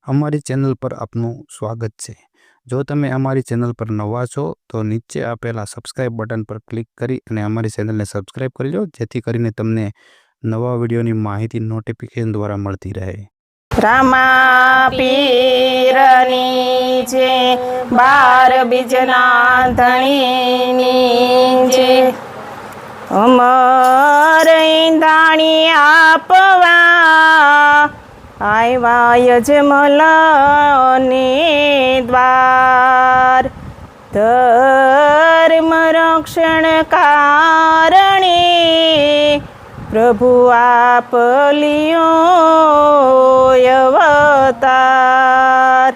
અમારી ચેનલ પર આપનું સ્વાગત છે। જો તમે અમારી ચેનલ પર નવા છો તો નીચે આપેલા સબસ્ક્રાઇબ બટન પર ક્લિક કરી અને અમારી ચેનલને સબસ્ક્રાઇબ કરી લો, જેથી કરીને તમને નવા વિડીયોની માહિતી નોટિફિકેશન દ્વારા મળતી રહે। રામા પીરની જે 12 બીજના ધણીની જે અમર ઈંધાણી આપવા આવ્યા યજમલને દ્વાર। ધર્મ રક્ષણ કારણે પ્રભુ આપ લિયો અવતાર।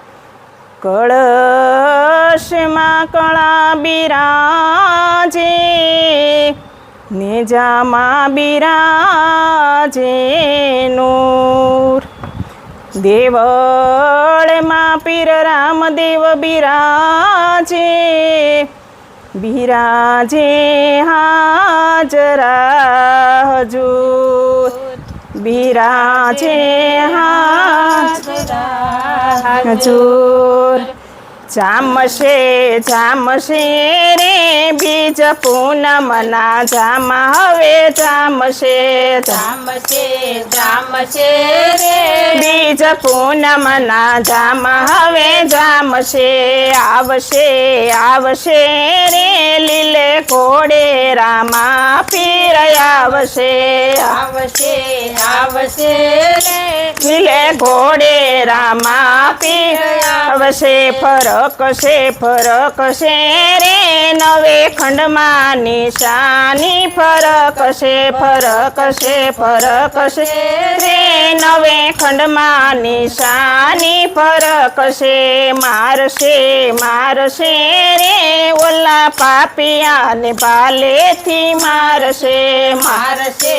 કળશમાં કળા બિરાજે નેજામાં બિરાજે નૂર। દેવળમાં પીર રામદેવ બિરાજે બિરાજે હાજરા હજૂર। બિરાજે હાજરા હજૂર। જામશે જામશે રે બીજ પૂનમના જામા હવે જામશે જામશે જામશે રે બીજ પૂનમના જામા હવે જામશે। આવશે આવશે રે લીલે ઘોડે રામા પીર આવશે। આવશે આવશે રે લીલે ઘોડે રામા પીર આવશે। ફરક છે રે નવે ખંડમાં નિશાની। ફરક છે રે નવે ખંડમાં નિશાની। ફરક છે મારશે રે ઓલા પાપિયાને ભાલેથી મારશે। મારશે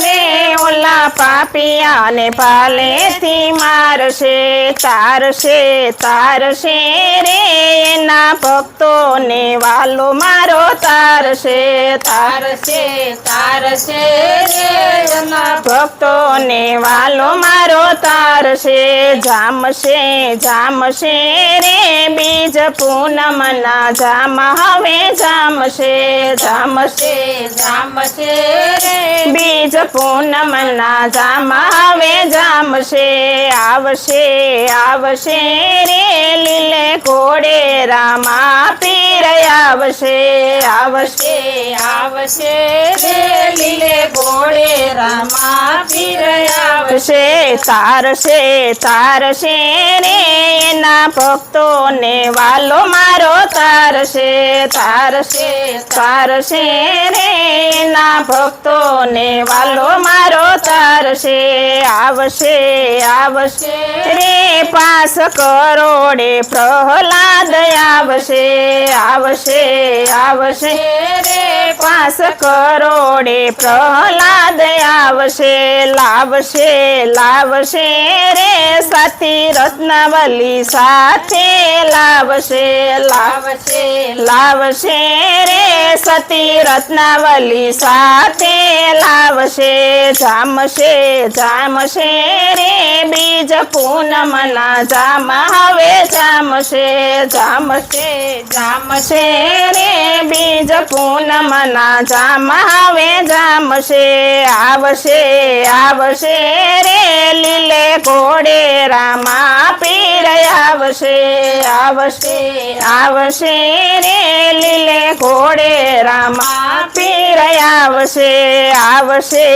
રે ઓલા પાપિયાને ભાલેથી મારશે। તારશે રે એના ભક્તોને વાલો મારો તારશે। તારશે રે એના ભક્તોને વાલો મારો તારશે। જામશે રે બીજ પૂનમના જામા હવે જામશે। જામશે રે બીજ પૂનમના જામા હવે જામશે। આવશે રે લીલે ઘોડે રામા પીર આવશે। આવશે રે લીલે ઘોડે રામા પીર આવશે। તારશે રે એના ભક્તોને વાલો મારો તારશે। તારશે રે એના ભક્તોને વાલો મારો તારશે। આવશે રે 5 કરોડે પ્રહલાદ આવશે। આવશે રે 5 કરોડે પ્રહલાદ આવશે। લાવશે રે સાથી રત્નાવલી સાથે લાવશે। લાવશે રે સતી રત્નાવલી સાથે લાવશે। જામશે રે બીજ પૂનમના જામા હવે જામશે। જામશે રે બીજ પૂનમના જામા હવે જામશે। આવશે રે લીલે ઘોડે રામા પીર આવશે। આવશે રે લીલે ઘોડે રામા પીર આવશે। આવશે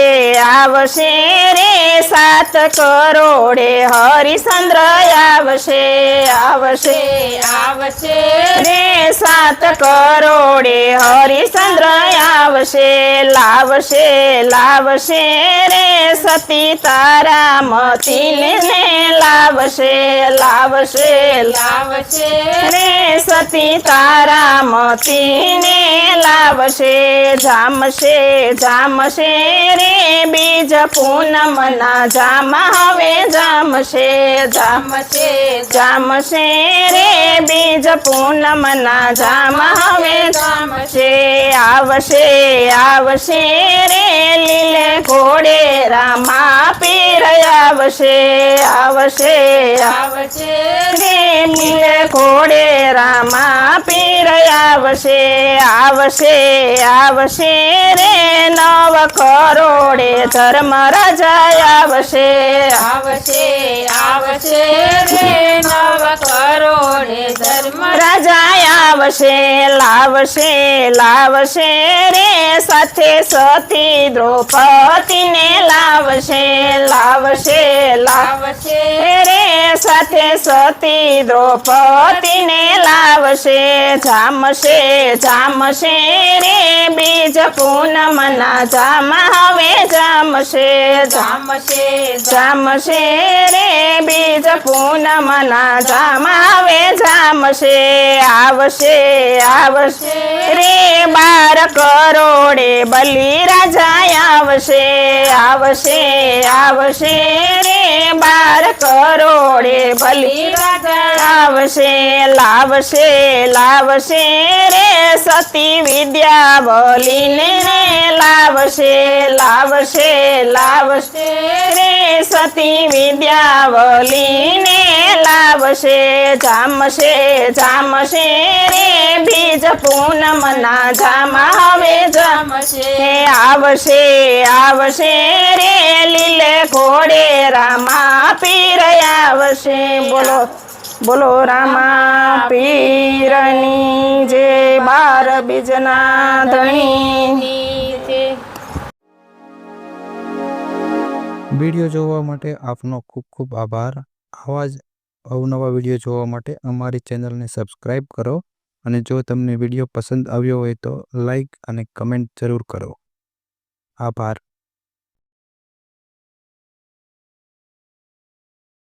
રે 7 કરોડે હરિશ્ચંદ્ર આવશે। આવશે રે 7 કરોડે હરિશ્ચંદ્ર આવશે। લાવશે રે સતી તારામતીને લાવશે। લાવશે લાવશે રે સતી તારા મોતીને લાવશે જામશે જામશે રે બીજ પૂનમના જામ હવે જામશે જામશે જામશે રે બીજ પૂનમના જામ હવે જામશે આવશે આવશે રે લીલે ઘોડે રામા પીર આવશે આવશે આવશે રે લીલે ઘોડે રામા પીર આવશે આવશે આવશે રે નવ કરોડે ધર્મ રાજા આવશે આવશે આવશે રે નવ કરોડે ધર્મ રાજા આવશે લાવશે લાવશે રે સાથે સતી દ્રૌપદીને લાવશે લાવશે લાવશે રે સાથે સતી દ્રૌપદીને લાવશે જામશે જામશે રે બીજ પૂનમના જામ હવે જામશે જામશે જામશે રે બીજ પૂનમના જામ હવે જામશે આવશે આવશે રે 12 કરોડે બલી રાજા આવશે આવશે આવશે રે 12 કરોડે બલી રાજા આવશે લાવશે લાવશે રે સતી વિદ્યા બોલીને લાવશે લાવશે લાવશે રે સતી વિદ્યા બોલીને લાવશે જામશે જામશે રે બીજ પૂનમના જામ હવે જામશે આવશે આવશે રે લીલે ઘોડે રામા પીર આવશે બોલો બોલો રામા પીરની જે 12 બીજના ધણી વિડીયો જોવા માટે આપનો ખૂબ ખૂબ આભાર। આવા જ અવનવા વિડીયો જોવા માટે અમારી ચેનલને સબસ્ક્રાઈબ કરો અને જો તમને વિડીયો પસંદ આવ્યો હોય તો લાઈક અને કમેન્ટ જરૂર કરો। આભાર।